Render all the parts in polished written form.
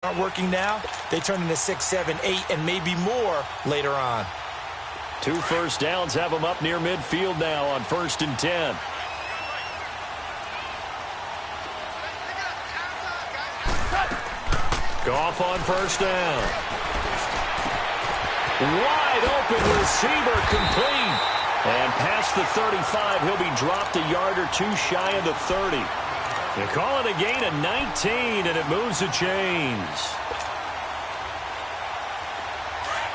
aren't working now, they turn into 6, 7, 8, and maybe more later on. 2 first downs have them up near midfield now on 1st and 10. Goff on 1st down. Wide open receiver complete. And past the 35, he'll be dropped a yard or 2 shy of the 30. They call it a gain of 19, and it moves the chains.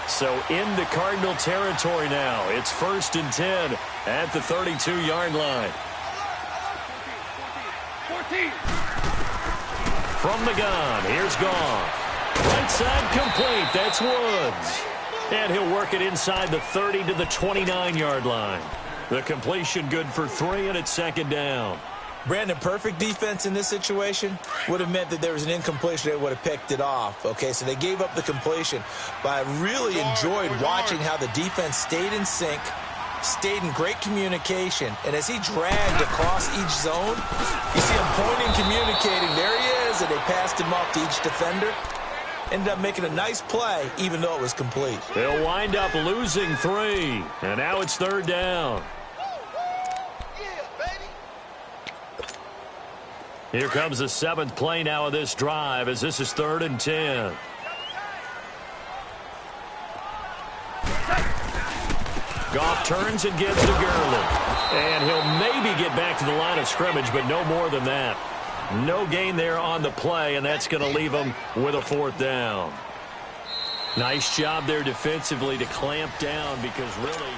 So into Cardinal territory now. It's 1st and 10 at the 32-yard line. 14. From the gun, here's Goff. Right side complete. That's Woods. And he'll work it inside the 30 to the 29-yard line. The completion good for 3, and it's 2nd down. Brandon, perfect defense in this situation would have meant that there was an incompletion. They would have picked it off. Okay, so they gave up the completion. But I really enjoyed watching how the defense stayed in sync, stayed in great communication. And as he dragged across each zone, you see him pointing, communicating. There he is, and they passed him off to each defender. Ended up making a nice play, even though it was complete. They'll wind up losing 3. And now it's 3rd down. Here comes the 7th play now of this drive as this is 3rd and 10. Goff turns and gives to Gurley. And he'll maybe get back to the line of scrimmage, but no more than that. No gain there on the play, and that's going to leave him with a 4th down. Nice job there defensively to clamp down because really...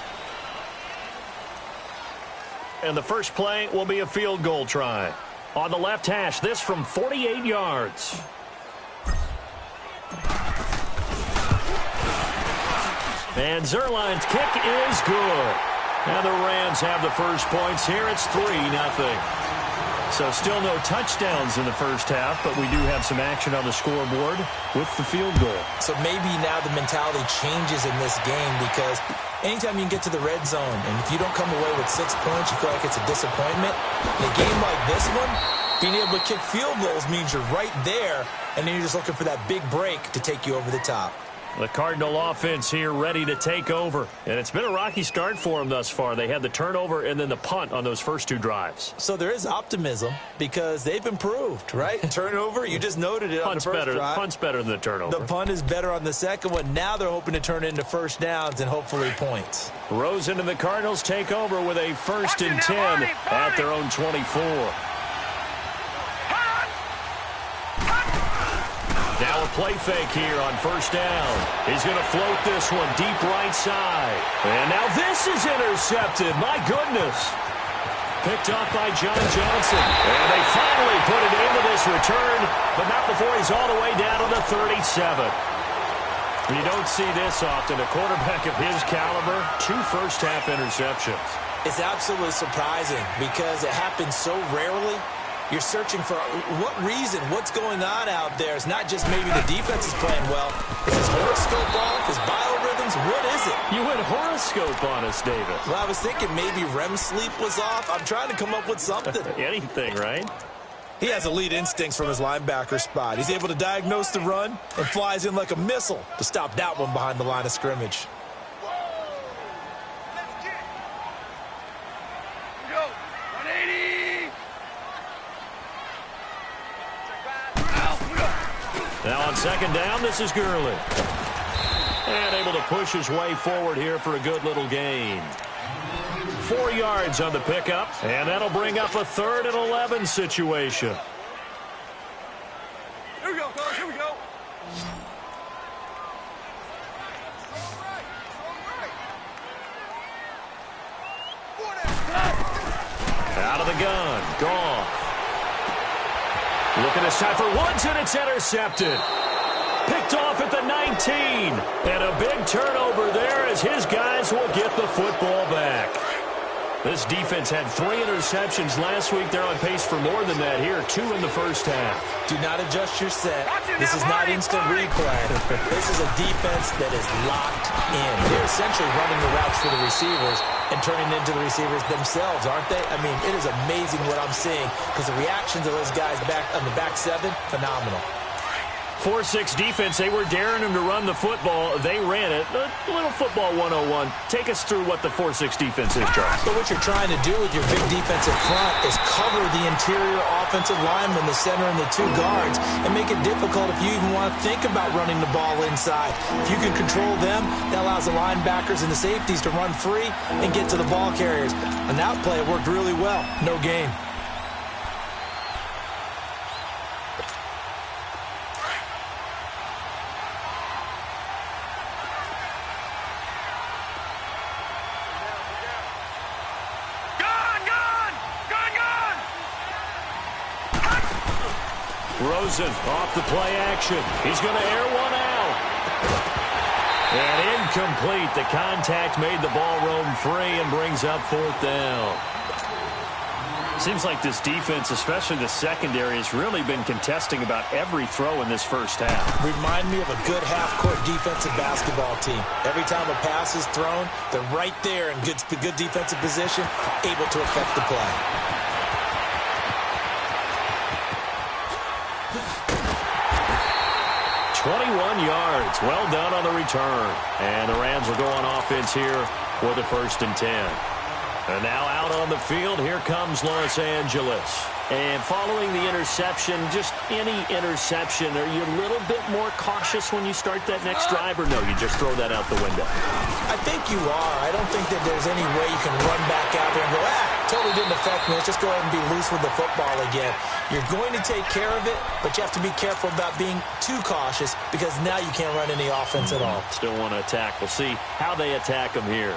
And the first play will be a field goal try. On the left hash, this from 48 yards. And Zerline's kick is good. And the Rams have the first points here. It's 3-0. So still no touchdowns in the first half, but we do have some action on the scoreboard with the field goal. So maybe now the mentality changes in this game because anytime you can get to the red zone, and if you don't come away with 6 points, you feel like it's a disappointment. In a game like this one, being able to kick field goals means you're right there, and then you're just looking for that big break to take you over the top. The Cardinal offense here ready to take over. And it's been a rocky start for them thus far. They had the turnover and then the punt on those first 2 drives. So there is optimism because they've improved, right? Turnover, you just noted it on the first drive. Punt's better than the turnover. The punt is better on the second one. Now they're hoping to turn it into first downs and hopefully points. Rosen and the Cardinals take over with a 1st and 10 at their own 24. Now a play fake here on 1st down. He's going to float this one deep right side. And now this is intercepted. My goodness. Picked up by John Johnson. And they finally put it into this return, but not before he's all the way down to the 37. You don't see this often. A quarterback of his caliber, 2 first-half interceptions. It's absolutely surprising because it happens so rarely. You're searching for what reason, what's going on out there. It's not just maybe the defense is playing well. Is his horoscope off? His biorhythms? What is it? You went horoscope on us, David. Well, I was thinking maybe REM sleep was off. I'm trying to come up with something. Anything, right? He has elite instincts from his linebacker spot. He's able to diagnose the run and flies in like a missile to stop that one behind the line of scrimmage. Now on 2nd down, this is Gurley. And able to push his way forward here for a good little gain. 4 yards on the pickup, and that'll bring up a 3rd and 11 situation. Here we go, guys, here we go. Out of the gun, Goff. Looking this time for Woods, and it's intercepted. Picked off at the 19. And a big turnover there as his guys will get the football back. This defense had 3 interceptions last week. They're on pace for more than that here. 2 in the first half. Do not adjust your set. This is not instant replay. This is a defense that is locked in. They're essentially running the routes for the receivers and turning into the receivers themselves, aren't they? I mean, it is amazing what I'm seeing because the reactions of those guys back on the back 7, phenomenal. 4-6 defense, they were daring him to run the football. They ran it. A little football 101. Take us through what the 4-6 defense is, Charles. So what you're trying to do with your big defensive front is cover the interior offensive lineman, the center, and the 2 guards, and make it difficult if you even want to think about running the ball inside. If you can control them, that allows the linebackers and the safeties to run free and get to the ball carriers. On that play, it worked really well. No gain. Rosen off the play action. He's going to air one out. And incomplete. The contact made the ball roam free and brings up 4th down. Seems like this defense, especially the secondary, has really been contesting about every throw in this first half. Remind me of a good half-court defensive basketball team. Every time a pass is thrown, they're right there in good defensive position, able to affect the play. 21 yards. Well done on the return. And the Rams will go on offense here with a 1st and 10. And now out on the field, here comes Los Angeles. And following the interception, just any interception, are you a little bit more cautious when you start that next drive, or no, you just throw that out the window? I think you are. I don't think that there's any way you can run back out there and go, totally didn't affect me. Let's just go ahead and be loose with the football again. You're going to take care of it, but you have to be careful about being too cautious because now you can't run any offense at all. Still want to attack. We'll see how they attack them here.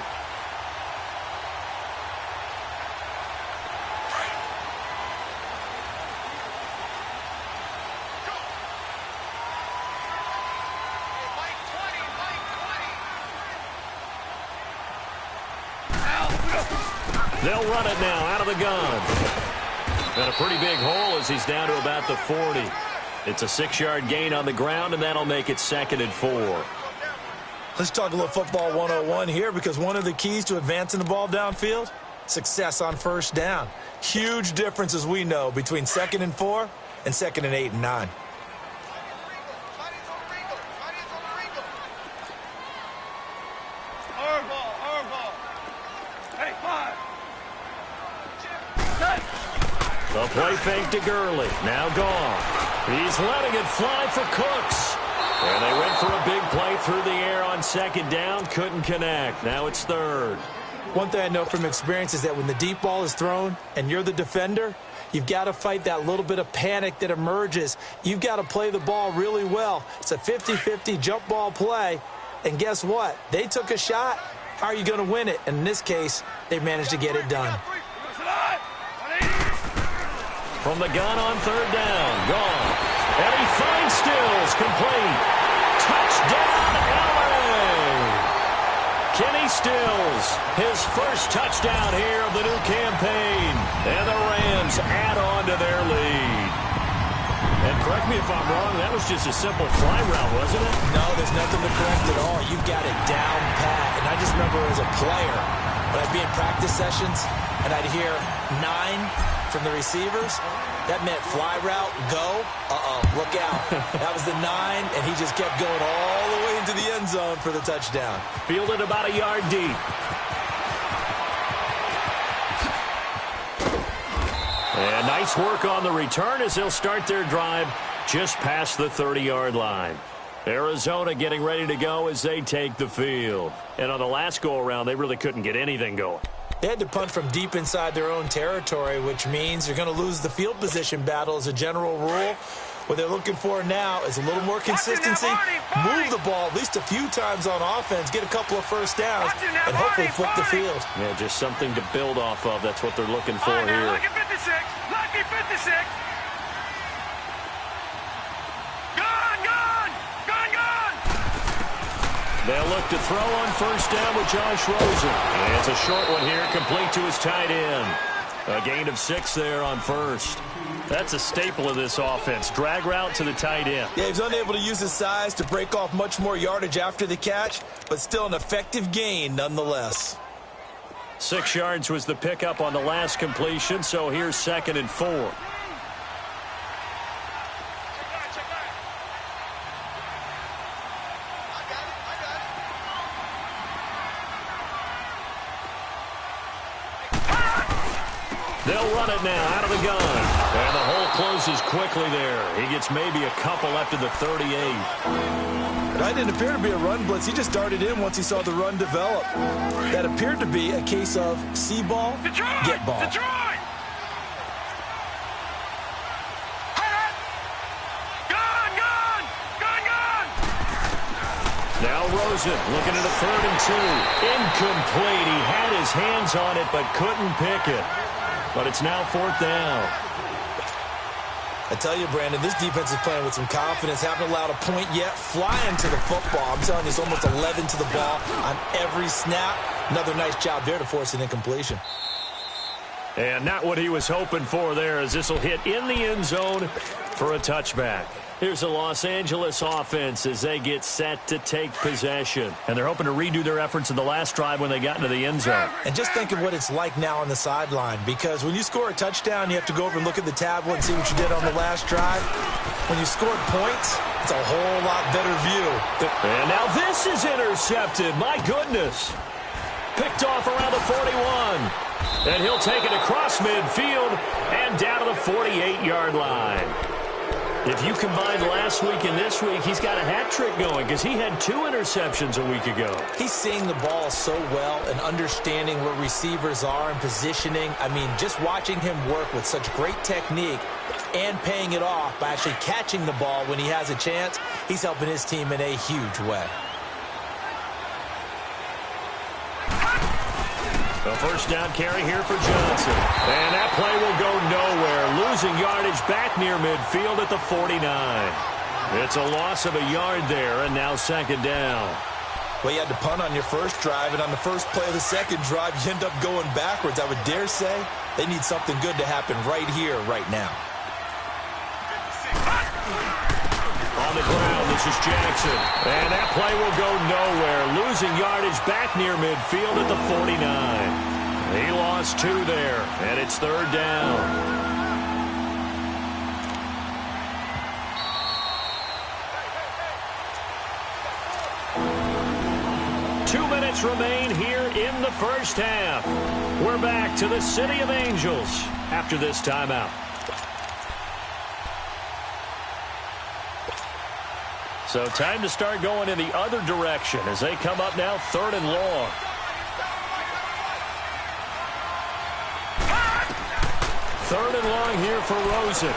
They'll run it now out of the gun. And a pretty big hole as he's down to about the 40. It's a 6-yard gain on the ground, and that'll make it 2nd and 4. Let's talk a little football 101 here, because one of the keys to advancing the ball downfield, success on 1st down. Huge difference, as we know, between 2nd and 4 and 2nd and 8 and 9. The play fake to Gurley. Now gone. He's letting it fly for Cooks. And they went for a big play through the air on 2nd down. Couldn't connect. Now it's 3rd. One thing I know from experience is that when the deep ball is thrown and you're the defender, you've got to fight that little bit of panic that emerges. You've got to play the ball really well. It's a 50-50 jump ball play. And guess what? They took a shot. How are you going to win it? And in this case, they managed to get it done. From the gun on 3rd down. Gone. And he finds Stills. Complete. Touchdown, LA! Kenny Stills, his first touchdown here of the new campaign. And the Rams add on to their lead. And correct me if I'm wrong, that was just a simple fly route, wasn't it? No, there's nothing to correct at all. You've got it down pat. And I just remember as a player, when I'd be in practice sessions and I'd hear 9 from the receivers, that meant fly route, go, look out. That was the 9, and he just kept going all the way into the end zone for the touchdown. Fielded about a yard deep. And nice work on the return as they'll start their drive just past the 30-yard line. Arizona getting ready to go as they take the field. And on the last go-around, they really couldn't get anything going. They had to punt from deep inside their own territory, which means you're going to lose the field position battle as a general rule. What they're looking for now is a little more consistency, move the ball at least a few times on offense, get a couple of 1st downs, and hopefully flip the field. Yeah, just something to build off of. That's what they're looking for here. Lucky 56. Lucky 56. They'll look to throw on 1st down with Josh Rosen. And it's a short one here, complete to his tight end. A gain of 6 there on 1st. That's a staple of this offense. Drag route to the tight end. Yeah, he's unable to use his size to break off much more yardage after the catch, but still an effective gain nonetheless. 6 yards was the pickup on the last completion, so here's 2nd and 4. They'll run it now out of the gun. And the hole closes quickly there. He gets maybe a couple after the 38. That didn't appear to be a run blitz. He just darted in once he saw the run develop. That appeared to be a case of see ball, Detroit! get ball. Detroit! Gun! Gun! Gun! Gun! Now Rosen looking at a 3rd and 2. Incomplete. He had his hands on it but couldn't pick it. But it's now 4th down. I tell you, Brandon, this defense is playing with some confidence. Haven't allowed a point yet. Flying to the football. I'm telling you, it's almost 11 to the ball on every snap. Another nice job there to force an incompletion. And not what he was hoping for there, as this will hit in the end zone for a touchback. Here's the Los Angeles offense as they get set to take possession. And they're hoping to redo their efforts in the last drive when they got into the end zone. And just think of what it's like now on the sideline, because when you score a touchdown, you have to go over and look at the tablet and see what you did on the last drive. When you scored points, it's a whole lot better view. And now this is intercepted. My goodness. Picked off around the 41. And he'll take it across midfield and down to the 48-yard line. If you combine last week and this week, he's got a hat trick going because he had 2 interceptions a week ago. He's seeing the ball so well and understanding where receivers are and positioning. I mean, just watching him work with such great technique and paying it off by actually catching the ball when he has a chance, he's helping his team in a huge way. A first down carry here for Johnson. And that play will go nowhere. Losing yardage back near midfield at the 49. It's a loss of a yard there, and now 2nd down. Well, you had to punt on your first drive, and on the first play of the second drive, you end up going backwards. I would dare say they need something good to happen right here, right now. On the ground, this is Jackson. And that play will go nowhere. Losing yardage back near midfield at the 49. He lost 2 there, and it's 3rd down. Two minutes remain here in the first half. We're back to the City of Angels after this timeout. So time to start going in the other direction as they come up now 3rd and long. Third and long here for Rosen.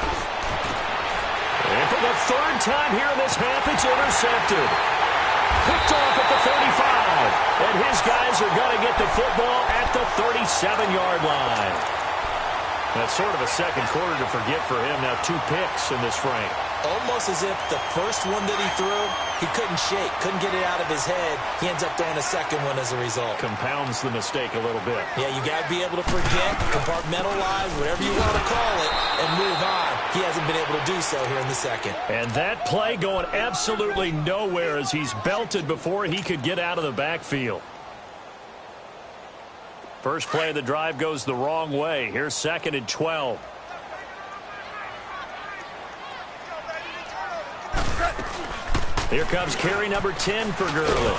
And for the 3rd time here in this half, it's intercepted. Picked off at the 35. And his guys are going to get the football at the 37-yard line. That's sort of a second quarter to forget for him. Now 2 picks in this frame. Almost as if the first one that he threw, he couldn't shake, couldn't get it out of his head. He ends up throwing a second one as a result. Compounds the mistake a little bit. Yeah, you got to be able to forget, compartmentalize, whatever you want to call it, and move on. He hasn't been able to do so here in the second. And that play going absolutely nowhere as he's belted before he could get out of the backfield. First play of the drive goes the wrong way. Here's 2nd and 12. Here comes carry number 10 for Gurley.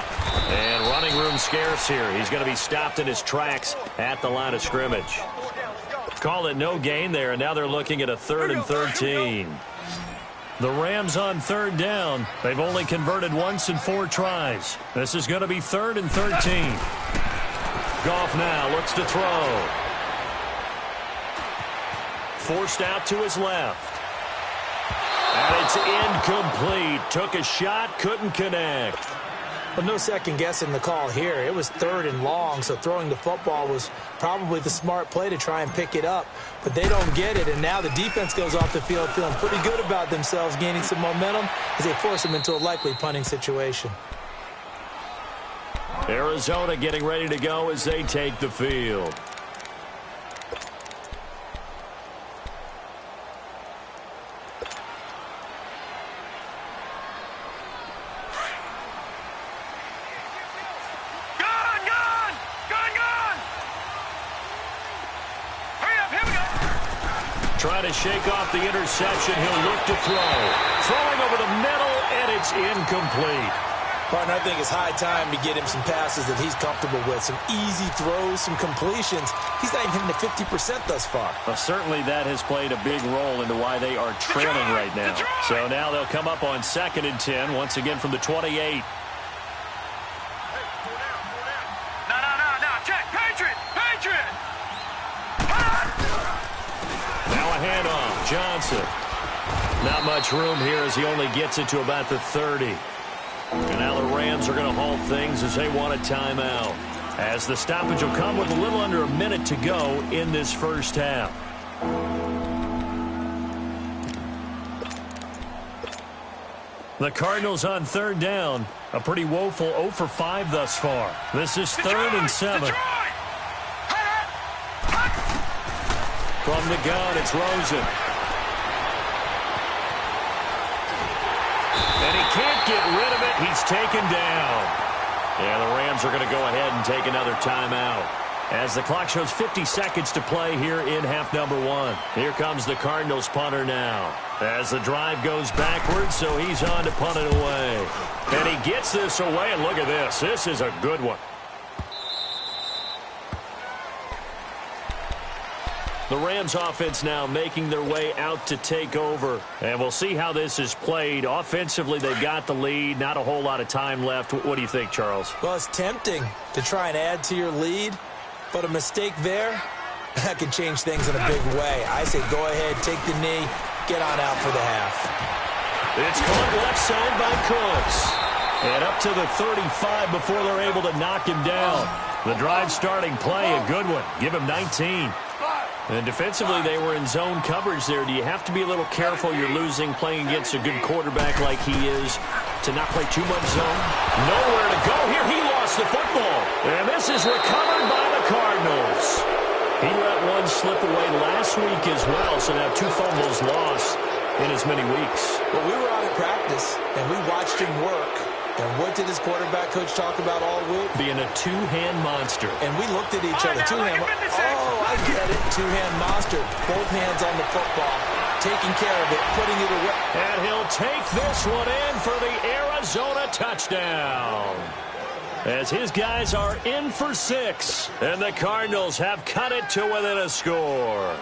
And running room scarce here. He's going to be stopped in his tracks at the line of scrimmage. Call it no gain there, and now they're looking at a 3rd and 13. The Rams on 3rd down. They've only converted once in 4 tries. This is going to be 3rd and 13. Goff now looks to throw. Forced out to his left. And it's incomplete. Took a shot, couldn't connect. Well, no second guessing the call here. It was 3rd and long, so throwing the football was probably the smart play to try and pick it up. But they don't get it, and now the defense goes off the field feeling pretty good about themselves, gaining some momentum as they force them into a likely punting situation. Arizona getting ready to go as they take the field. Trying to shake off the interception. He'll look to throw. Throwing over the middle, and it's incomplete. Partner, I think it's high time to get him some passes that he's comfortable with, some easy throws, some completions. He's not even hitting the 50% thus far. Well, certainly that has played a big role into why they are trailing right now. So now they'll come up on 2nd and 10, once again from the 28. Handoff, Johnson. Not much room here as he only gets it to about the 30. And now the Rams are going to halt things as they want a timeout. As the stoppage will come with a little under a minute to go in this first half. The Cardinals on 3rd down. A pretty woeful 0 for 5 thus far. This is 3rd and 7. From the gun, it's Rosen. And he can't get rid of it. He's taken down. Yeah, the Rams are going to go ahead and take another timeout. As the clock shows 50 seconds to play here in half number 1. Here comes the Cardinals punter now. As the drive goes backwards, so he's on to punt it away. And he gets this away, and look at this. This is a good one. The Rams offense now making their way out to take over. And we'll see how this is played. Offensively, they've got the lead. Not a whole lot of time left. What do you think, Charles? Well, it's tempting to try and add to your lead. But a mistake there, that can change things in a big way. I say go ahead, take the knee, get on out for the half. It's caught left side by Cooks. And up to the 35 before they're able to knock him down. The drive starting play, a good one. Give him 19. And defensively, they were in zone coverage there. Do you have to be a little careful? You're losing playing against a good quarterback like he is to not play too much zone. Nowhere to go here. He lost the football. And this is recovered by the Cardinals. He let one slip away last week as well, so now 2 fumbles lost in as many weeks. Well, we were out at practice, and we watched him work. And what did his quarterback coach talk about all week? Being a two-hand monster. And we looked at each other. Two-hand. Oh, I get it. Two-hand monster. Both hands on the football. Taking care of it. Putting it away. And he'll take this one in for the Arizona touchdown. As his guys are in for 6. And the Cardinals have cut it to within a score.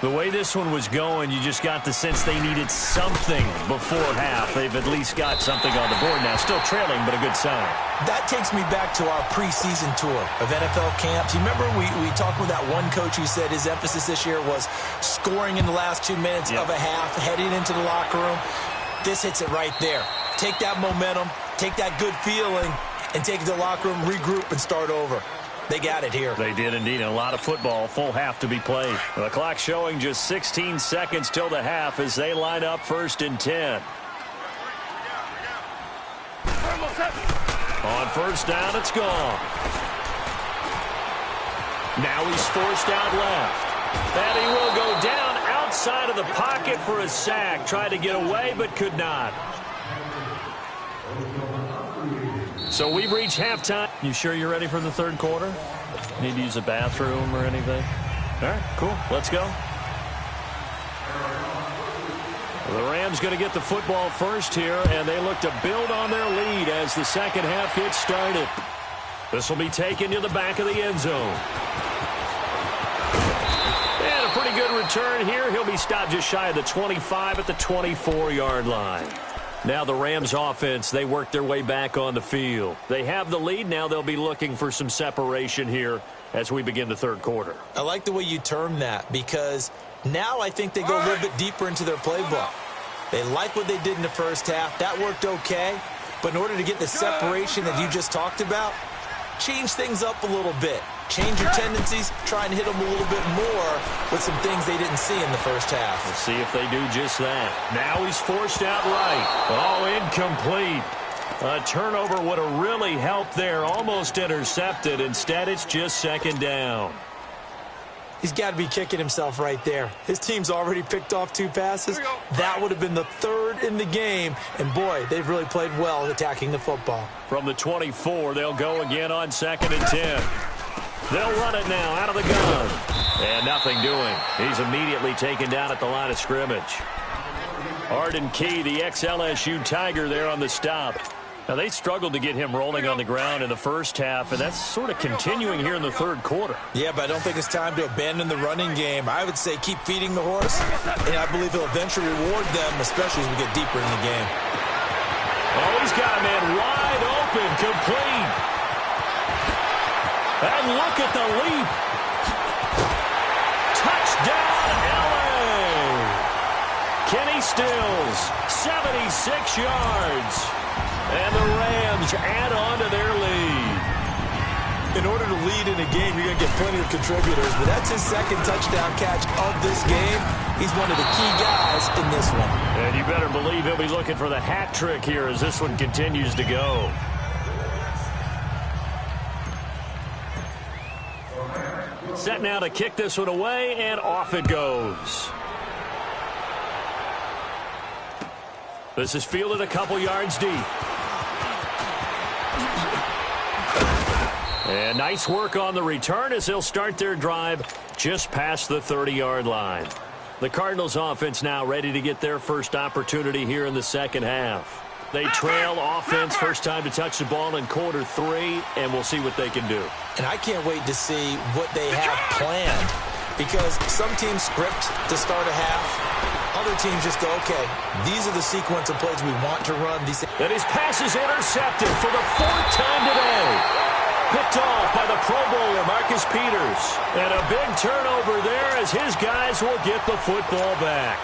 The way this one was going, you just got the sense they needed something before half. They've at least got something on the board now. Still trailing, but a good sign. That takes me back to our preseason tour of NFL camps. You remember we talked with that one coach who said his emphasis this year was scoring in the last 2 minutes of a half, heading into the locker room. This hits it right there. Take that momentum, take that good feeling, and take it to the locker room, regroup, and start over. They got it here. They did indeed. And a lot of football, full half to be played. The clock showing just 16 seconds till the half as they line up 1st and 10. On 1st down, it's gone. Now he's forced out left. And he will go down outside of the pocket for a sack. Tried to get away, but could not. So we've reached halftime. You sure you're ready for the 3rd quarter? Need to use a bathroom or anything? All right, cool. Let's go. The Rams going to get the football first here, and they look to build on their lead as the 2nd half gets started. This will be taken to the back of the end zone. And a pretty good return here. He'll be stopped just shy of the 25 at the 24-yard line. Now the Rams offense, they work their way back on the field. They have the lead. Now they'll be looking for some separation here as we begin the 3rd quarter. I like the way you term that because now I think they go a little bit deeper into their playbook. They like what they did in the first half. That worked okay. But in order to get the separation that you just talked about, change things up a little bit. Change your tendencies, try and hit them a little bit more with some things they didn't see in the first half. We'll see if they do just that. Now he's forced out right. Oh, incomplete. A turnover would have really helped there. Almost intercepted. Instead, it's just 2nd down. He's got to be kicking himself right there. His team's already picked off 2 passes. That would have been the 3rd in the game. And, boy, they've really played well attacking the football. From the 24, they'll go again on 2nd and 10. They'll run it now out of the gun. And nothing doing. He's immediately taken down at the line of scrimmage. Arden Key, the ex-LSU Tiger there on the stop. Now, they struggled to get him rolling on the ground in the first half, and that's sort of continuing here in the third quarter. Yeah, but I don't think it's time to abandon the running game. I would say keep feeding the horse, and I believe he'll eventually reward them, especially as we get deeper in the game. Oh, he's got a man wide open, complete. And look at the leap. Touchdown, L.A. Kenny Stills, 76 yards. And the Rams add on to their lead. In order to lead in a game, you're going to get plenty of contributors, but that's his second touchdown catch of this game. He's one of the key guys in this one. And you better believe he'll be looking for the hat trick here as this one continues to go. Set now to kick this one away, and off it goes. This is fielded a couple yards deep. And nice work on the return as they'll start their drive just past the 30-yard line. The Cardinals offense now ready to get their first opportunity here in the second half. They trail offense, first time to touch the ball in quarter 3, and we'll see what they can do. And I can't wait to see what they have planned, because some teams script to start a half. Other teams just go, okay, these are the sequence of plays we want to run. And his pass is intercepted for the 4th time today. Picked off by the Pro Bowler, Marcus Peters. And a big turnover there as his guys will get the football back.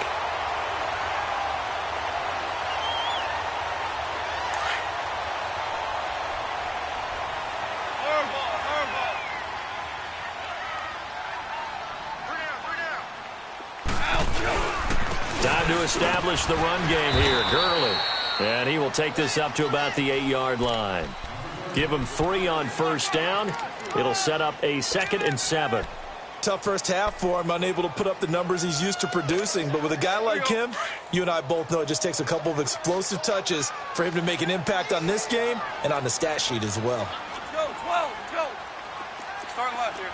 Time to establish the run game here. Gurley. And he will take this up to about the 8-yard line. Give him 3 on first down. It'll set up a 2nd and 7. Tough first half for him, unable to put up the numbers he's used to producing. But with a guy like him, you and I both know it just takes a couple of explosive touches for him to make an impact on this game and on the stat sheet as well. Go, 12, go. Start left here.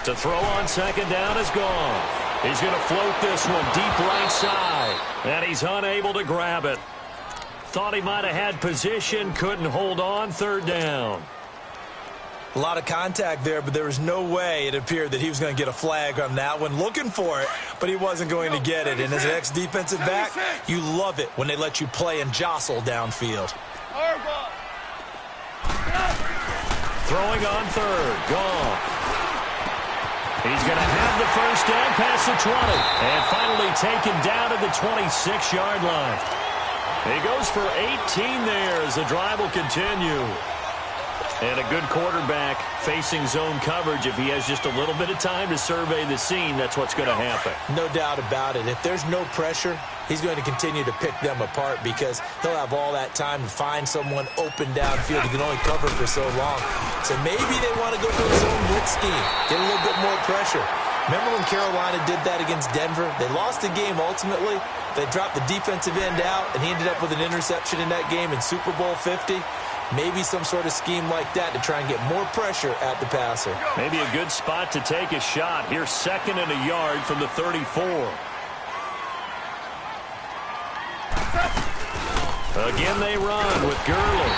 To throw on second down is gone. He's going to float this one deep right side. And he's unable to grab it. Thought he might have had position, couldn't hold on, 3rd down. A lot of contact there, but there was no way it appeared that he was going to get a flag on that one. Looking for it, but he wasn't going to get it. And as an ex-defensive back, you love it when they let you play and jostle downfield. Throwing on 3rd, gone. He's going to have the first down past the 20. And finally taken down at the 26-yard line. He goes for 18 there as the drive will continue. And a good quarterback facing zone coverage. If he has just a little bit of time to survey the scene, that's what's going to happen. No doubt about it. If there's no pressure, he's going to continue to pick them apart because he'll have all that time to find someone open downfield. He can only cover for so long. So maybe they want to go to a zone blitz scheme, get a little bit more pressure. Remember when Carolina did that against Denver? They lost the game ultimately. They dropped the defensive end out, and he ended up with an interception in that game in Super Bowl 50. Maybe some sort of scheme like that to try and get more pressure at the passer. Maybe a good spot to take a shot. Here's 2nd and a yard from the 34. Again they run with Gurley.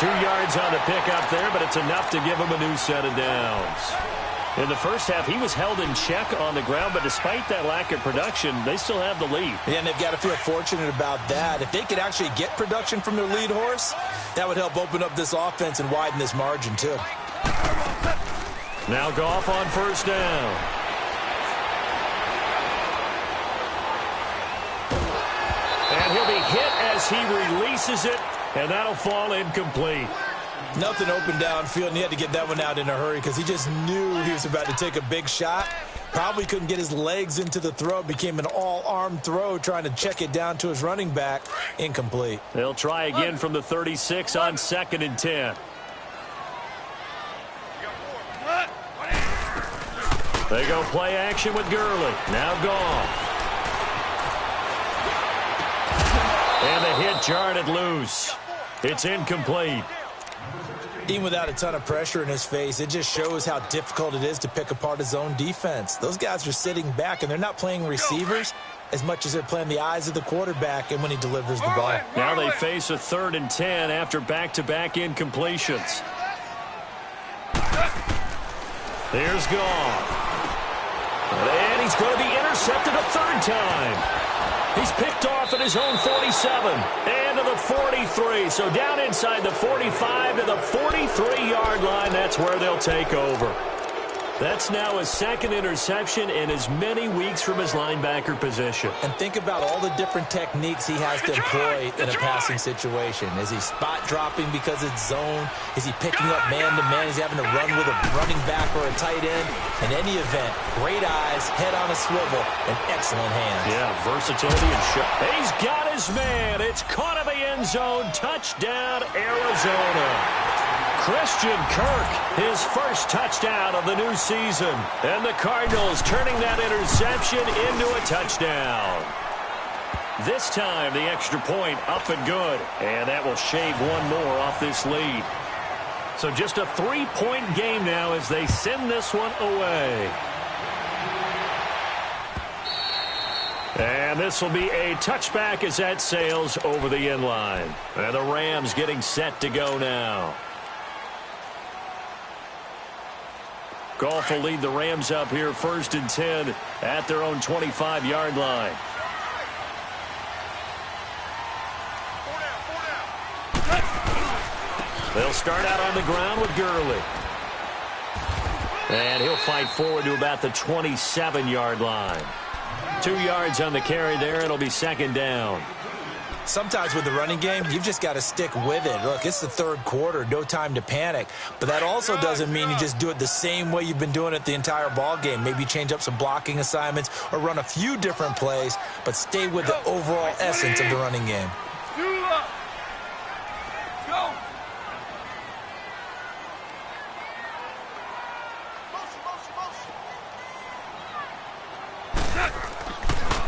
2 yards on the pickup there, but it's enough to give him a new set of downs. In the first half, he was held in check on the ground, but despite that lack of production, they still have the lead. Yeah, and they've got to feel fortunate about that. If they could actually get production from their lead horse, that would help open up this offense and widen this margin, too. Now Goff on first down. And he'll be hit as he releases it, and that'll fall incomplete. Nothing open downfield, and he had to get that one out in a hurry because he just knew he was about to take a big shot. Probably couldn't get his legs into the throw. Became an all-arm throw trying to check it down to his running back. Incomplete. They'll try again from the 36 on 2nd and 10. They go play action with Gurley. Now Goff. And the hit jarred it loose. It's incomplete. Even without a ton of pressure in his face, it just shows how difficult it is to pick apart his own defense. Those guys are sitting back, and they're not playing receivers as much as they're playing the eyes of the quarterback and when he delivers the ball. Now they face a 3rd and 10 after back-to-back incompletions. Here's Goff. And he's going to be intercepted a 3rd time. He's picked off at his own 47 and to the 43. So down inside the 45 to the 43-yard line. That's where they'll take over. That's now his 2nd interception in as many weeks from his linebacker position. And think about all the different techniques he has to employ in a passing situation. Is he spot dropping because it's zone? Is he picking up man-to-man? Is he having to run with a running back or a tight end? In any event, great eyes, head on a swivel, and excellent hands. Yeah, versatility and shot. He's got his man. It's caught in the end zone. Touchdown, Arizona. Christian Kirk, his first touchdown of the new season. And the Cardinals turning that interception into a touchdown. This time, the extra point up and good. And that will shave one more off this lead. So just a 3-point game now as they send this one away. And this will be a touchback as that sails over the end line. And the Rams getting set to go now. Goff will lead the Rams up here 1st and 10 at their own 25-yard line. They'll start out on the ground with Gurley. And he'll fight forward to about the 27-yard line. 2 yards on the carry there, and it'll be 2nd down. Sometimes with the running game, you've just got to stick with it. Look, it's the 3rd quarter, no time to panic. But that also doesn't mean you just do it the same way you've been doing it the entire ball game. Maybe change up some blocking assignments or run a few different plays, but stay with the overall essence of the running game.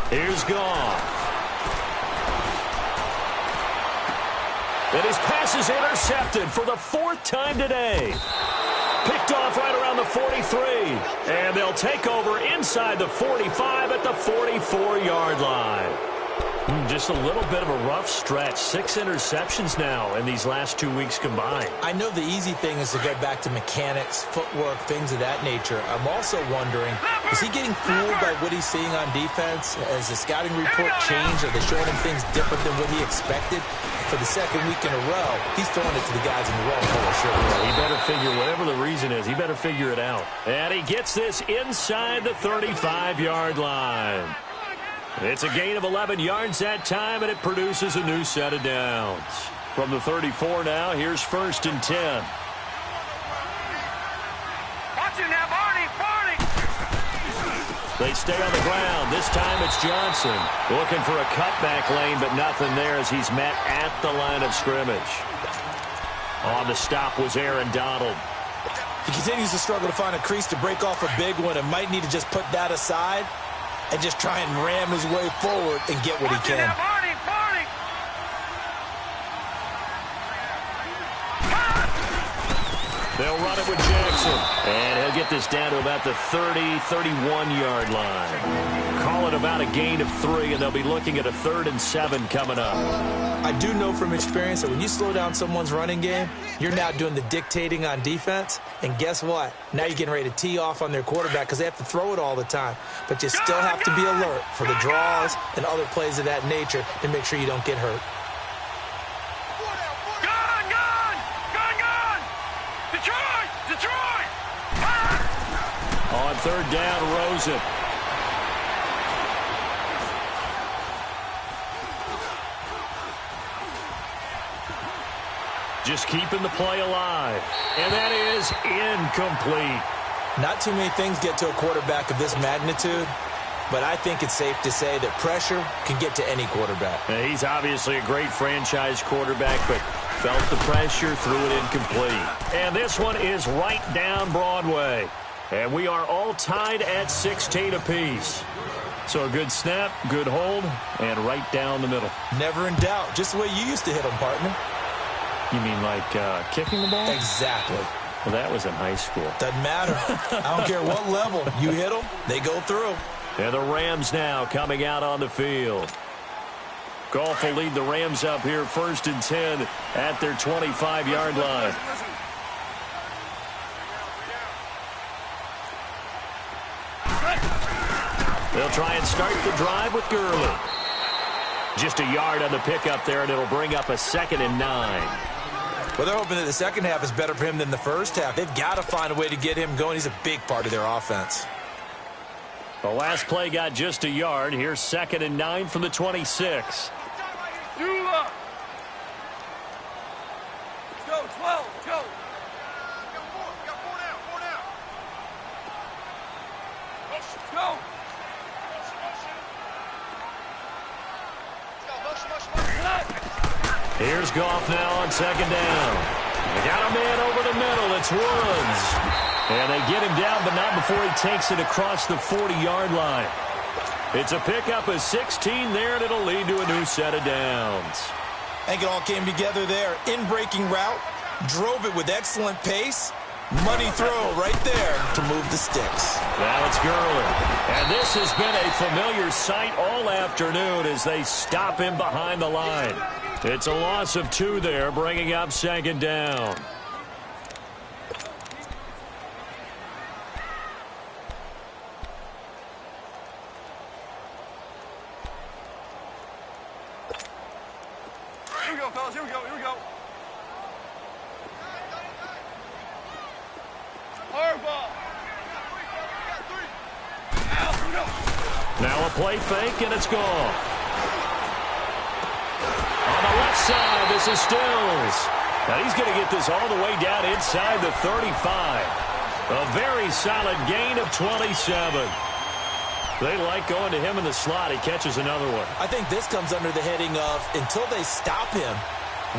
Here's Goff. And his pass is intercepted for the 4th time today. Picked off right around the 43. And they'll take over inside the 45 at the 44-yard line. Just a little bit of a rough stretch. 6 interceptions now in these last 2 weeks combined. I know the easy thing is to go back to mechanics, footwork, things of that nature. I'm also wondering, is he getting fooled by what he's seeing on defense? Has the scouting report changed? Are they showing him things different than what he expected? For the 2nd week in a row, he's throwing it to the guys in the row for sure. He better figure, whatever the reason is, he better figure it out. And he gets this inside the 35-yard line. It's a gain of 11 yards that time, and it produces a new set of downs. From the 34 now, here's 1st and 10. Watch it now, Barney! They stay on the ground. This time it's Johnson. Looking for a cutback lane, but nothing there as he's met at the line of scrimmage. On the stop was Aaron Donald. He continues to struggle to find a crease to break off a big one and might need to just put that aside and just try and ram his way forward and get what he can. They'll run it with Jackson. And he'll get this down to about the 30, 31-yard line. Call it about a gain of 3, and they'll be looking at a 3rd and 7 coming up. I do know from experience that when you slow down someone's running game, you're now doing the dictating on defense. And guess what? Now you're getting ready to tee off on their quarterback because they have to throw it all the time. But you still have to be alert for the draws and other plays of that nature to make sure you don't get hurt. On 3rd down, Rosen. Just keeping the play alive. And that is incomplete. Not too many things get to a quarterback of this magnitude, but I think it's safe to say that pressure can get to any quarterback. He's obviously a great franchise quarterback, but felt the pressure, threw it incomplete. And this one is right down Broadway. And we are all tied at 16 apiece. So a good snap, good hold, and right down the middle. Never in doubt. Just the way you used to hit them, partner. You mean like kicking the ball? Exactly. Well, that was in high school. Doesn't matter. I don't care what level. You hit them, they go through. And the Rams now coming out on the field. Goff will lead the Rams up here 1st and 10 at their 25-yard line. They'll try and start the drive with Gurley. Just a yard on the pickup there, and it'll bring up a 2nd and 9. Well, they're hoping that the second half is better for him than the first half. They've got to find a way to get him going. He's a big part of their offense. The last play got just a yard. Here's 2nd and 9 from the 26. Go, 12, go. Go. Here's Goff now on 2nd down. They got a man over the middle. It's Woods. And they get him down, but not before he takes it across the 40-yard line. It's a pickup of 16 there, and it'll lead to a new set of downs. I think it all came together there. In-breaking route, drove it with excellent pace. Money throw right there to move the sticks. Now it's Gurley. And this has been a familiar sight all afternoon as they stop him behind the line. It's a loss of 2 there, bringing up 2nd down. Here we go, fellas. Here we go. Hard ball. Now a play fake, and it's gone. On the left side, this is Stills. Now he's going to get this all the way down inside the 35. A very solid gain of 27. They like going to him in the slot. He catches another one. I think this comes under the heading of, until they stop him,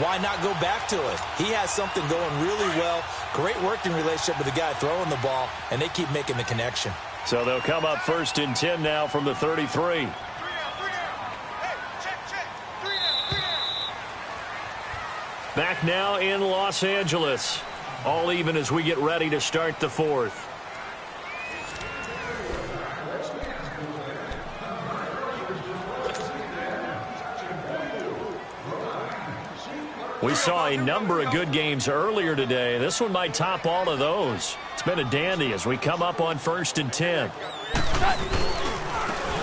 why not go back to it? He has something going really well. Great working relationship with the guy throwing the ball, and they keep making the connection. So they'll come up 1st and 10 now from the 33. Back now in Los Angeles. All even as we get ready to start the 4th. We saw a number of good games earlier today. This one might top all of those. It's been a dandy as we come up on 1st and 10.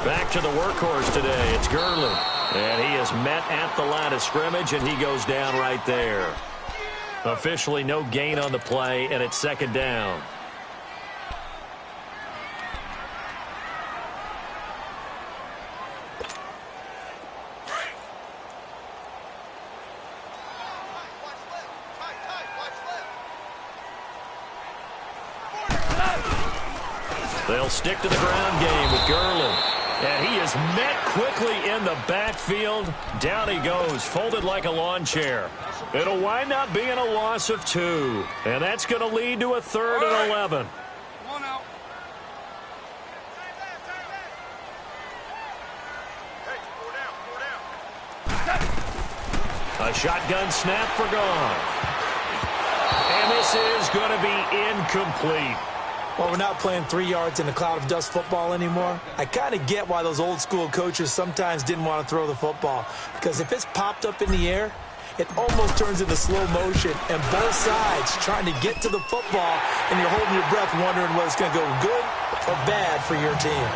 Back to the workhorse today. It's Gurley. And he is met at the line of scrimmage, and he goes down right there. Officially no gain on the play, and it's 2nd down. They'll stick to the ground game with Gurley. And he is met quickly in the backfield. Down he goes, folded like a lawn chair. It'll wind up being a loss of 2. And that's going to lead to a 3rd and 11. Come on out. A shotgun snap for Goff. And this is going to be incomplete. Well, we're not playing 3 yards in a cloud of dust football anymore. I kind of get why those old school coaches sometimes didn't want to throw the football. Because if it's popped up in the air, it almost turns into slow motion. And both sides trying to get to the football, and you're holding your breath wondering whether it's going to go good or bad for your team.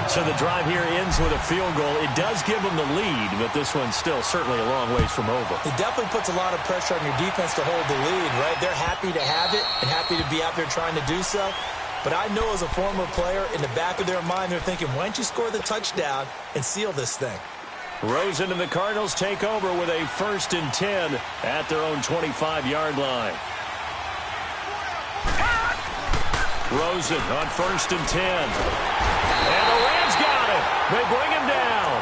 So the drive here ends with a field goal. It does give them the lead, but this one's still certainly a long ways from over. It definitely puts a lot of pressure on your defense to hold the lead, right? They're happy to have it and happy to be out there trying to do so. But I know as a former player, in the back of their mind, they're thinking, why don't you score the touchdown and seal this thing? Rosen and the Cardinals take over with a 1st and 10 at their own 25-yard line. Rosen on 1st and 10. And the Rams got it. They bring him down.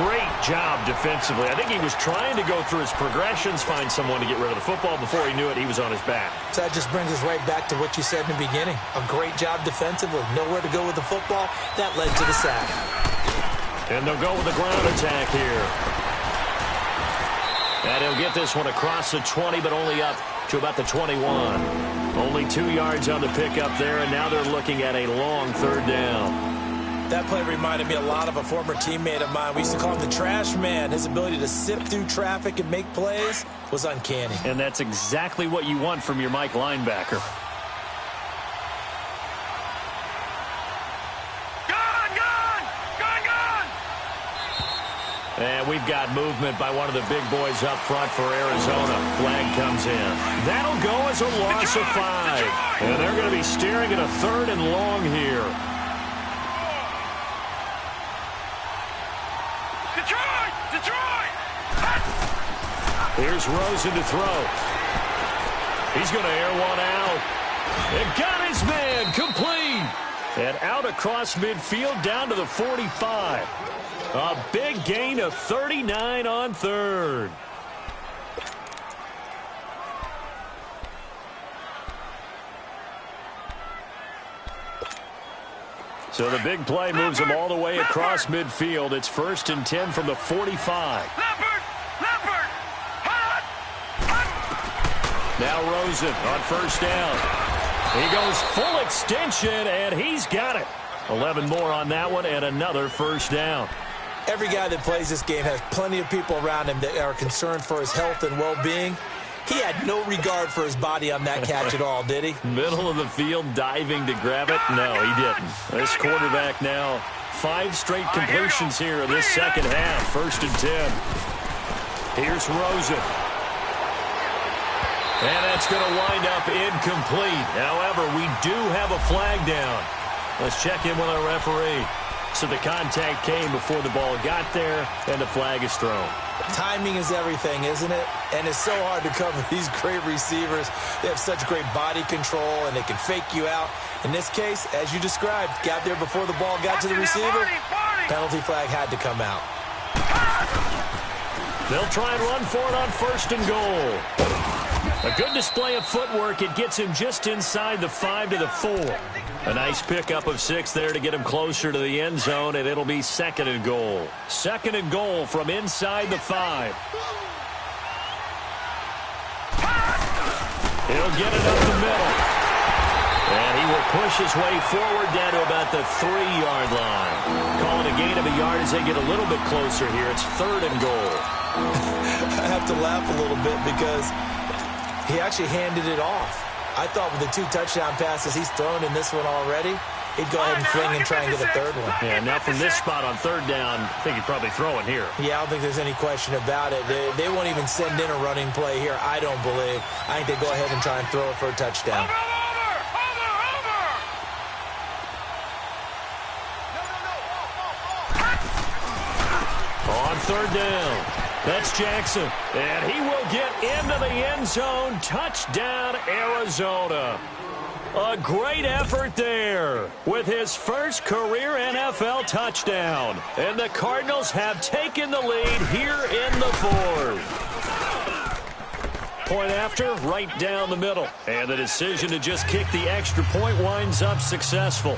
Great job defensively. I think he was trying to go through his progressions, find someone to get rid of the football. Before he knew it, he was on his back. So that just brings us right back to what you said in the beginning. A great job defensively. Nowhere to go with the football. That led to the sack. And they'll go with the ground attack here. And he'll get this one across the 20, but only up to about the 21. Only 2 yards on the pickup there, and now they're looking at a long third down. That play reminded me a lot of a former teammate of mine. We used to call him the trash man. His ability to sift through traffic and make plays was uncanny. And that's exactly what you want from your Mike linebacker. And we've got movement by one of the big boys up front for Arizona. Flag comes in. That'll go as a loss of 5. And they're going to be staring at a 3rd and long here. Detroit! Here's Rosen to throw. He's going to air one out. And got his man complete. And out across midfield down to the 45. A big gain of 39 on 3rd. So the big play moves them all the way across midfield. It's 1st and 10 from the 45. Now Rosen on 1st down. He goes full extension, and he's got it. 11 more on that one, and another 1st down. Every guy that plays this game has plenty of people around him that are concerned for his health and well-being. He had no regard for his body on that catch at all, did he? Middle of the field, diving to grab it? No, he didn't. This quarterback now, 5 straight completions here in this second half. 1st and 10. Here's Rosen. And that's going to wind up incomplete. However, we do have a flag down. Let's check in with our referee. So the contact came before the ball got there, and the flag is thrown. Timing is everything, isn't it? And it's so hard to cover these great receivers. They have such great body control, and they can fake you out. In this case, as you described, got there before the ball got to the receiver. Penalty flag had to come out. They'll try and run for it on 1st and goal. A good display of footwork. It gets him just inside the 5 to the 4. A nice pickup of 6 there to get him closer to the end zone, and it'll be 2nd and goal. 2nd and goal from inside the 5. He'll get it up the middle. And he will push his way forward down to about the 3-yard line. Calling a gain of a yard as they get a little bit closer here. It's 3rd and goal. I have to laugh a little bit because he actually handed it off. I thought with the 2 touchdown passes he's thrown in this one already, he'd go ahead and fling and try and get a 3rd one. Yeah, now from this spot on 3rd down, I think he'd probably throw it here. Yeah, I don't think there's any question about it. They won't even send in a running play here, I don't believe. I think they go ahead and try and throw it for a touchdown. On 3rd down, that's Jackson, and he will get into the end zone. Touchdown, Arizona. A great effort there with his first career NFL touchdown. And the Cardinals have taken the lead here in the 4th. Point after, right down the middle. And the decision to just kick the extra point winds up successful.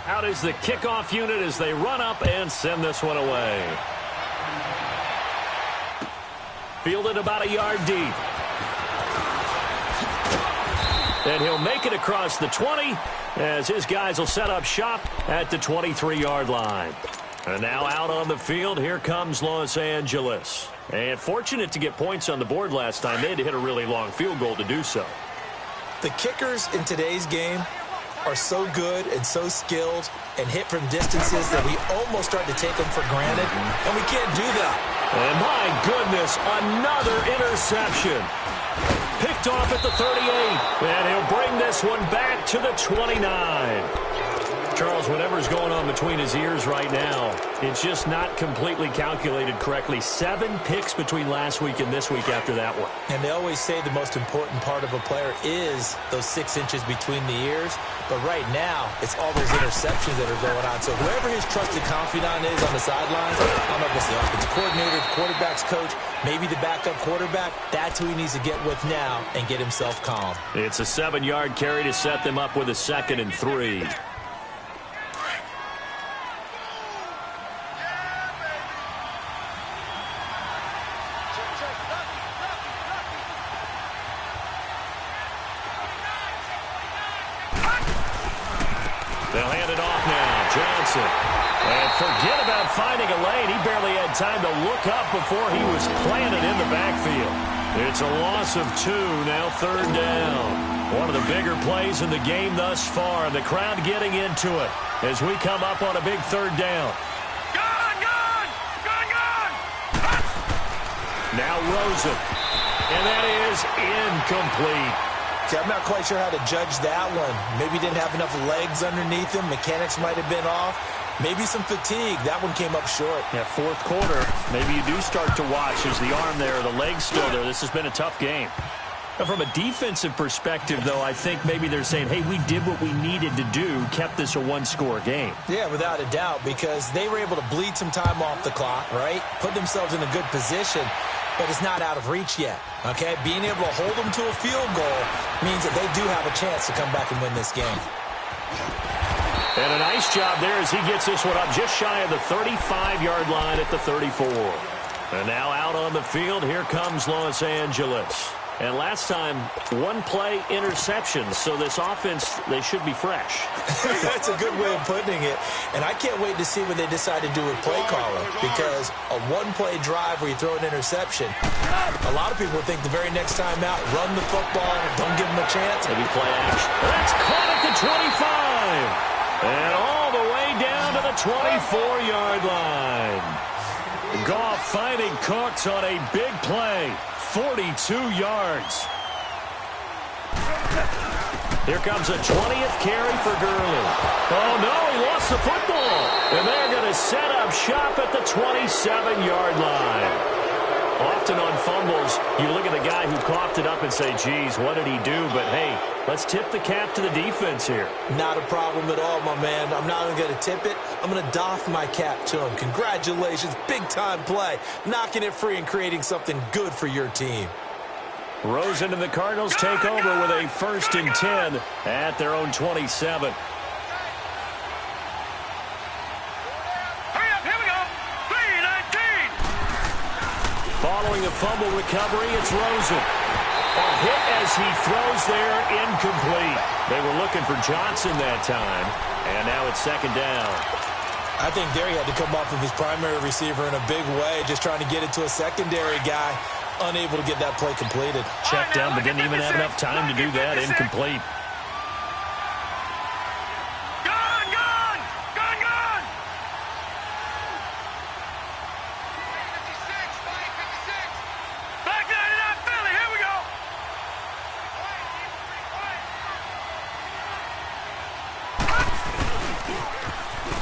Out is the kickoff unit as they run up and send this one away. Fielded about a yard deep. And he'll make it across the 20 as his guys will set up shop at the 23-yard line. And now out on the field, here comes Los Angeles. And fortunate to get points on the board last time. They had to hit a really long field goal to do so. The kickers in today's game are so good and so skilled and hit from distances that we almost start to take them for granted, and we can't do that. And my goodness, another interception. Picked off at the 38, and he'll bring this one back to the 29. Charles, whatever's going on between his ears right now, it's just not completely calculated correctly. 7 picks between last week and this week after that one. And they always say the most important part of a player is those 6 inches between the ears. But right now, it's all those interceptions that are going on. So whoever his trusted confidant is on the sidelines, I don't know if it's the offensive coordinator, the quarterback's coach, maybe the backup quarterback, that's who he needs to get with now and get himself calm. It's a 7-yard carry to set them up with a 2nd and 3. They'll hand it off now. Johnson. And forget about finding a lane. He barely had time to look up before he was planted in the backfield. It's a loss of 2, now 3rd down. One of the bigger plays in the game thus far. The crowd getting into it as we come up on a big 3rd down. Now Rosen. And that is incomplete. See, I'm not quite sure how to judge that one. Maybe didn't have enough legs underneath him. Mechanics might have been off. Maybe some fatigue. That one came up short. Yeah, 4th quarter, maybe you do start to watch. Is the arm there, the leg's still there? This has been a tough game. Now, from a defensive perspective, though, I think maybe they're saying, hey, we did what we needed to do, kept this a one-score game. Yeah, without a doubt, because they were able to bleed some time off the clock, right? Put themselves in a good position, but it's not out of reach yet, okay? Being able to hold them to a field goal means that they do have a chance to come back and win this game. And a nice job there as he gets this one up just shy of the 35-yard line at the 34. And now out on the field, here comes Los Angeles. And last time, 1-play interception, so this offense, they should be fresh. That's a good way of putting it. And I can't wait to see what they decide to do with play caller, because a 1-play drive where you throw an interception, a lot of people think the very next time out, run the football, don't give them a chance. Maybe play action. That's caught at the 25. And all the way down to the 24-yard line. Goff finding Cooks on a big play. 42 yards. Here comes a 20th carry for Gurley. Oh, no, he lost the football. And they're going to set up shop at the 27-yard line. Often on fumbles, you look at the guy who coughed it up and say, geez, what did he do? But, hey, let's tip the cap to the defense here. Not a problem at all, my man. I'm not even going to tip it. I'm going to doff my cap to him. Congratulations. Big-time play. Knocking it free and creating something good for your team. Rosen and the Cardinals take over with a 1st and 10 at their own 27. Following a fumble recovery, it's Rosen. A hit as he throws there, incomplete. They were looking for Johnson that time, and now it's 2nd down. I think there he had to come off of his primary receiver in a big way, just trying to get it to a secondary guy, unable to get that play completed. Checked down, but didn't even have enough time to do that. Incomplete.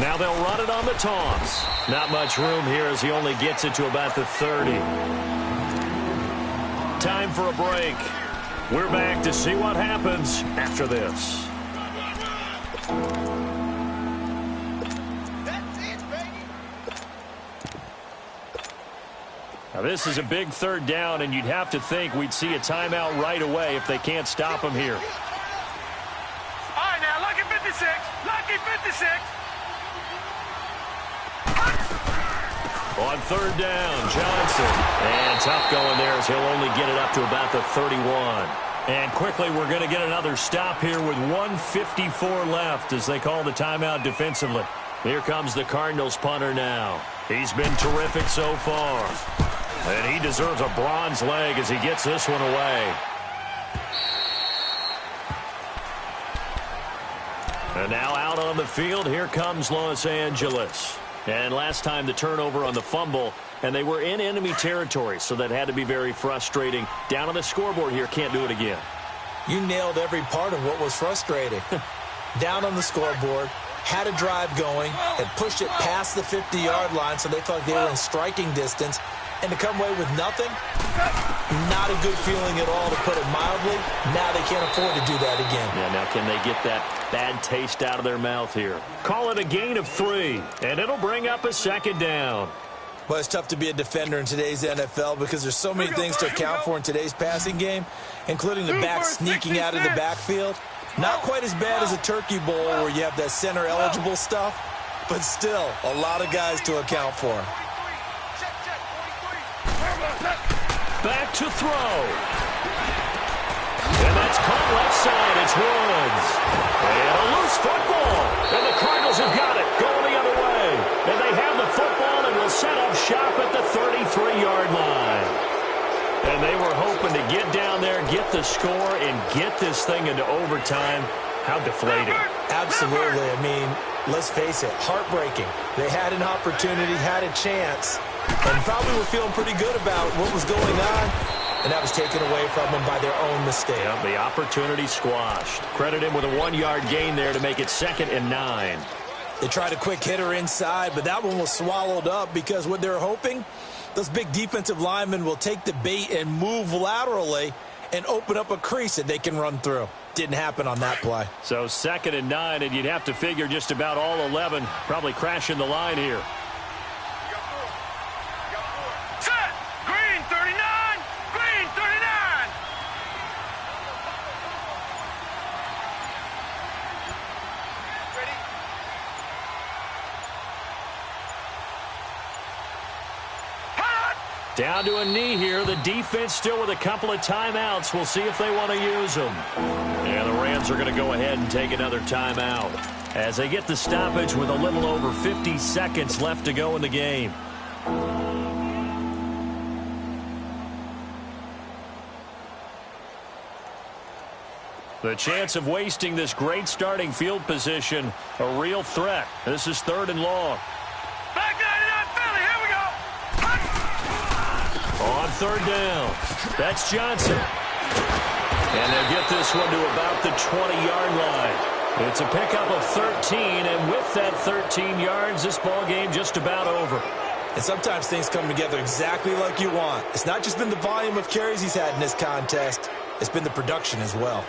Now they'll run it on the toss. Not much room here as he only gets it to about the 30. Time for a break. We're back to see what happens after this. Now this is a big 3rd down, and you'd have to think we'd see a timeout right away if they can't stop him here. All right, now, lucky 56. Lucky 56. On 3rd down, Johnson. And tough going there as he'll only get it up to about the 31. And quickly, we're going to get another stop here with 1:54 left as they call the timeout defensively. Here comes the Cardinals punter now. He's been terrific so far. And he deserves a bronze leg as he gets this one away. And now out on the field, here comes Los Angeles. And last time the turnover on the fumble, and they were in enemy territory, so that had to be very frustrating. Down on the scoreboard here, can't do it again. You nailed every part of what was frustrating. Down on the scoreboard, had a drive going, had pushed it past the 50-yard line, so they thought they were in striking distance, and to come away with nothing, not a good feeling at all, to put it mildly. Now they can't afford to do that again. Yeah, now can they get that bad taste out of their mouth here? Call it a gain of 3, and it'll bring up a 2nd down. Well, it's tough to be a defender in today's NFL because there's so many things to account for in today's passing game, including the back sneaking out of the backfield. Not quite as bad as a turkey bowl where you have that center-eligible stuff, but still a lot of guys to account for. back to throw. And that's caught left side. It's Woods. And a loose football. And the Cardinals have got it. Going the other way. And they have the football and will set up shop at the 33-yard line. And they were hoping to get down there, get the score, and get this thing into overtime. How deflating. Absolutely. I mean, let's face it, heartbreaking. They had an opportunity, had a chance, and probably were feeling pretty good about what was going on, and that was taken away from them by their own mistake. Yep, the opportunity squashed. Credit him with a 1-yard gain there to make it 2nd and 9. They tried a quick hitter inside, but that one was swallowed up because what they're hoping, those big defensive linemen will take the bait and move laterally and open up a crease that they can run through. Didn't happen on that play. So 2nd and 9, and you'd have to figure just about all 11 probably crashing the line here. Set! Green 39! Green 39! Ready? Hot! Down to a knee here. The defense still with a couple of timeouts. We'll see if they want to use them. And the Rams are going to go ahead and take another timeout as they get the stoppage with a little over 50 seconds left to go in the game. The chance of wasting this great starting field position, a real threat. This is 3rd and long. Back 99 Philly, here we go! Hot! On 3rd down, that's Johnson. And they'll get this one to about the 20-yard line. It's a pickup of 13, and with that 13 yards, this ball game just about over. And sometimes things come together exactly like you want. It's not just been the volume of carries he's had in this contest. It's been the production as well.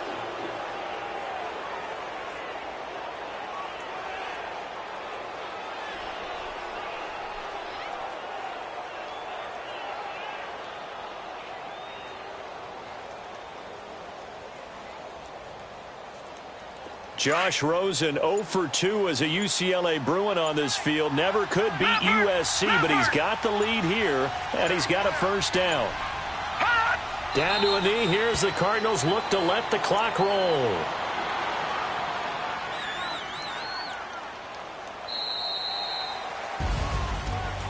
Josh Rosen 0 for 2 as a UCLA Bruin on this field. Never could beat USC, but he's got the lead here, and he's got a 1st down. Down to a knee. Here's the Cardinals look to let the clock roll.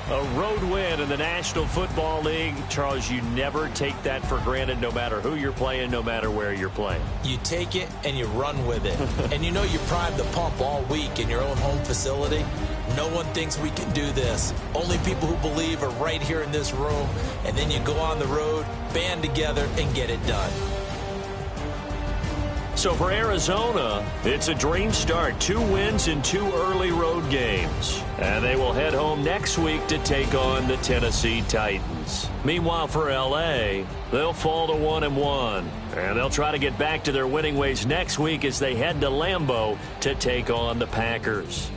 A road win in the National Football League. Charles, you never take that for granted no matter who you're playing, no matter where you're playing. You take it and you run with it. And you know you primed the pump all week in your own home facility. No one thinks we can do this. Only people who believe are right here in this room. And then you go on the road, band together, and get it done. So for Arizona, it's a dream start. 2 wins in 2 early road games. And they will head home next week to take on the Tennessee Titans. Meanwhile, for L.A., they'll fall to 1-1. And they'll try to get back to their winning ways next week as they head to Lambeau to take on the Packers.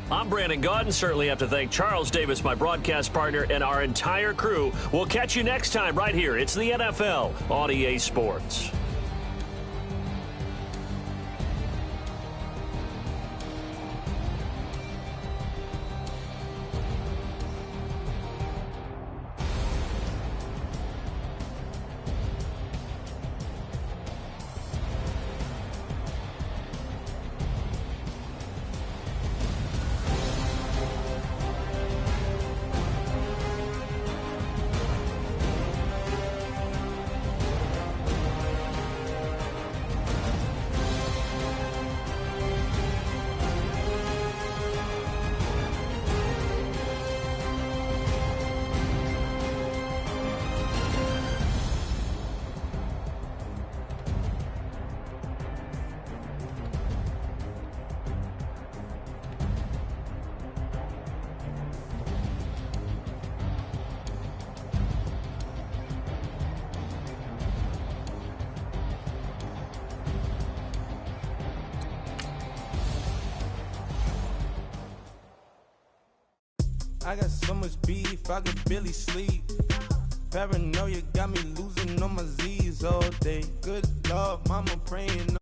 I'm Brandon Gaudin. Certainly have to thank Charles Davis, my broadcast partner, and our entire crew. We'll catch you next time right here. It's the NFL on EA Sports. I got so much beef, I could barely sleep. Paranoia got me losing on my Z's all day. Good Lord, mama praying.